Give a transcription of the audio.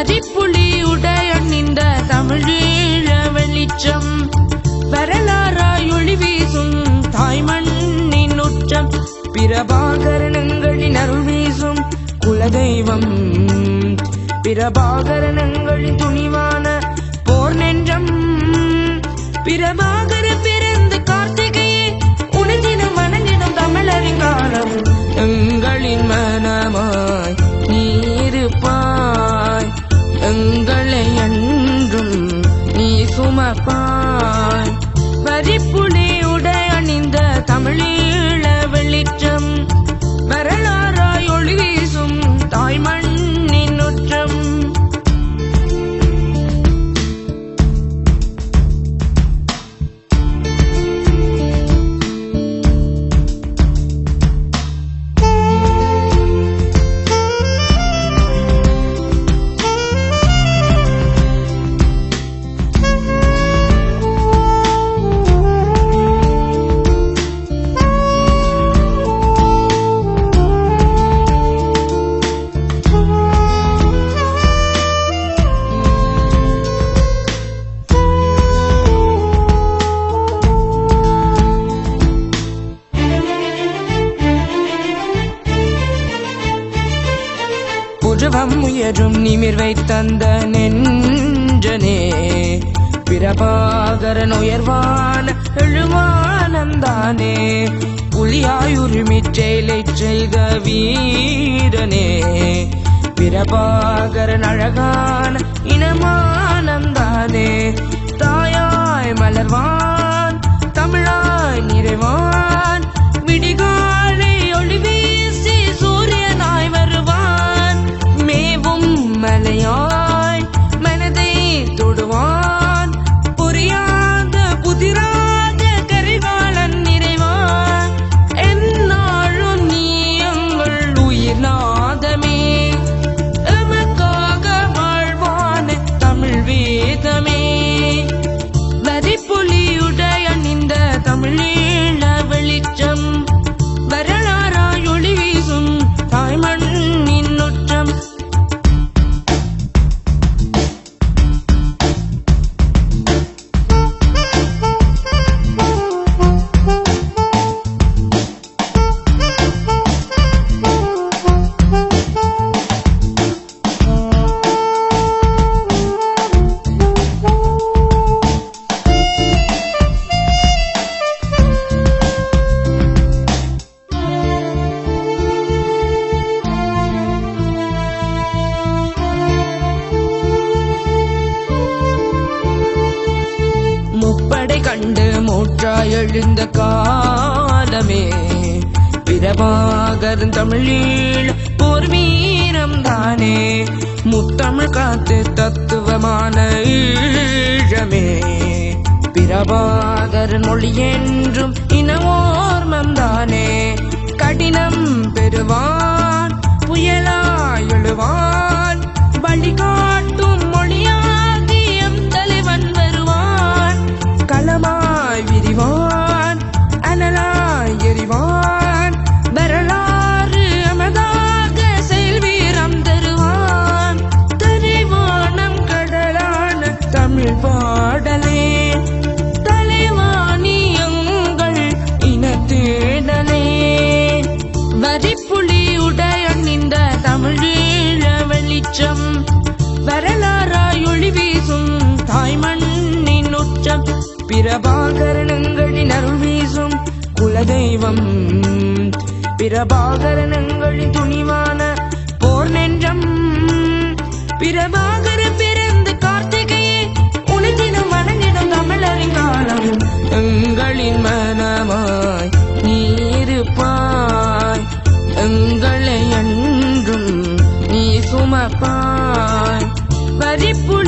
வரிப்புலி உடையணிந்த தமிழீழ வெளிச்சம் வரலாறாய் ஒளி வீசும் தாய்மண்ணின் உச்சம் பிரபாகரனங்களின் அருள் வீசும் குலதெய்வம் பிரபாகரனங்களின் துணிவான போர் நெஞ்சம் பிரபாகர பிறந்த கார்த்திகையே உணர்ந்திடும் மனதிடும் தமிழரின் காலம் எங்களின் மனமாய் நீருப்பாய் எங்களை அன்றும் நீ சுமப்பாய் வரிப்புலி உடையணிந்த தமிழீழ வெளிச்சம் வரலாறாய் ஒளி வீசும் தாய்மண்ணின் உச்சம் புருவம் உயரும் நிமிர்வை தந்த நெஞ்சனே பிரபாகரன் உயர்வான எழுவானந்தானே புலியாய் உரிமிச்செயலை செய்த வீரனே பிரபாகரன் அழகான இனமானந்தானே தாயாய் மலர்வான் தமிழாய் நிறைவான் விடிகாலை ஒளி வீசி சூரியனாய் வருவான் மேவும் மலையாய் மனதை தொடுவான் புரியாத புதிராத கரிகாலன் நிறைவான் என்னாலும் நீ எங்கள் உயிர் நாதமே எமக்காக வாழ்வான தமிழ் வேதமே வரிப்புலியுடையணிந்த தமிழீழ வெளிச்சம் வரலாறாய் ஒளி வீசும் தாய்மண்ணின் உச்சம் முப்படை கண்டு மூற்றாய் எழுந்த காலமே பிரபாகரன் தமிழீழ போர் வீரம் தானே முத்தமிழ் காத்து தத்துவமான ஈழமே பிரபாகரன் மொழி என்றும் இனவோர்மம் தானே கடினம் பெறுவான் புயலாய் எழுவான் வழிகாட்டும் மொழியாகி எம் தலைவன் வருவான் களமாய் விரிவான் அனலாய் எறிவான் வரலாறு அமதாக செயல் வீரம் தருவான் தரைவானம் கடலான தமிழ் பாடலே தலைவாணி எங்கள் இனத்தேடலே வரிப்புலி உடையணிந்த தமிழீழ வெளிச்சம் வரலாறாய் ஒளி வீசும் தாய்மண்ணின் உச்சம் பிரபாகரனங்களின் அருள் வீசும் குலதெய்வம் பிரபாகரனங்களின் துணிவான போர் நெஞ்சம் பிரபாகர பிறந்த கார்த்திகையே உணர்ந்திடும் வணங்கிடும் தமிழரின் காலம் எங்களின் மனமாய் நீருப்பாய் எங்களை அன்றும் நீ சுமப்பாய் வரிப்புலி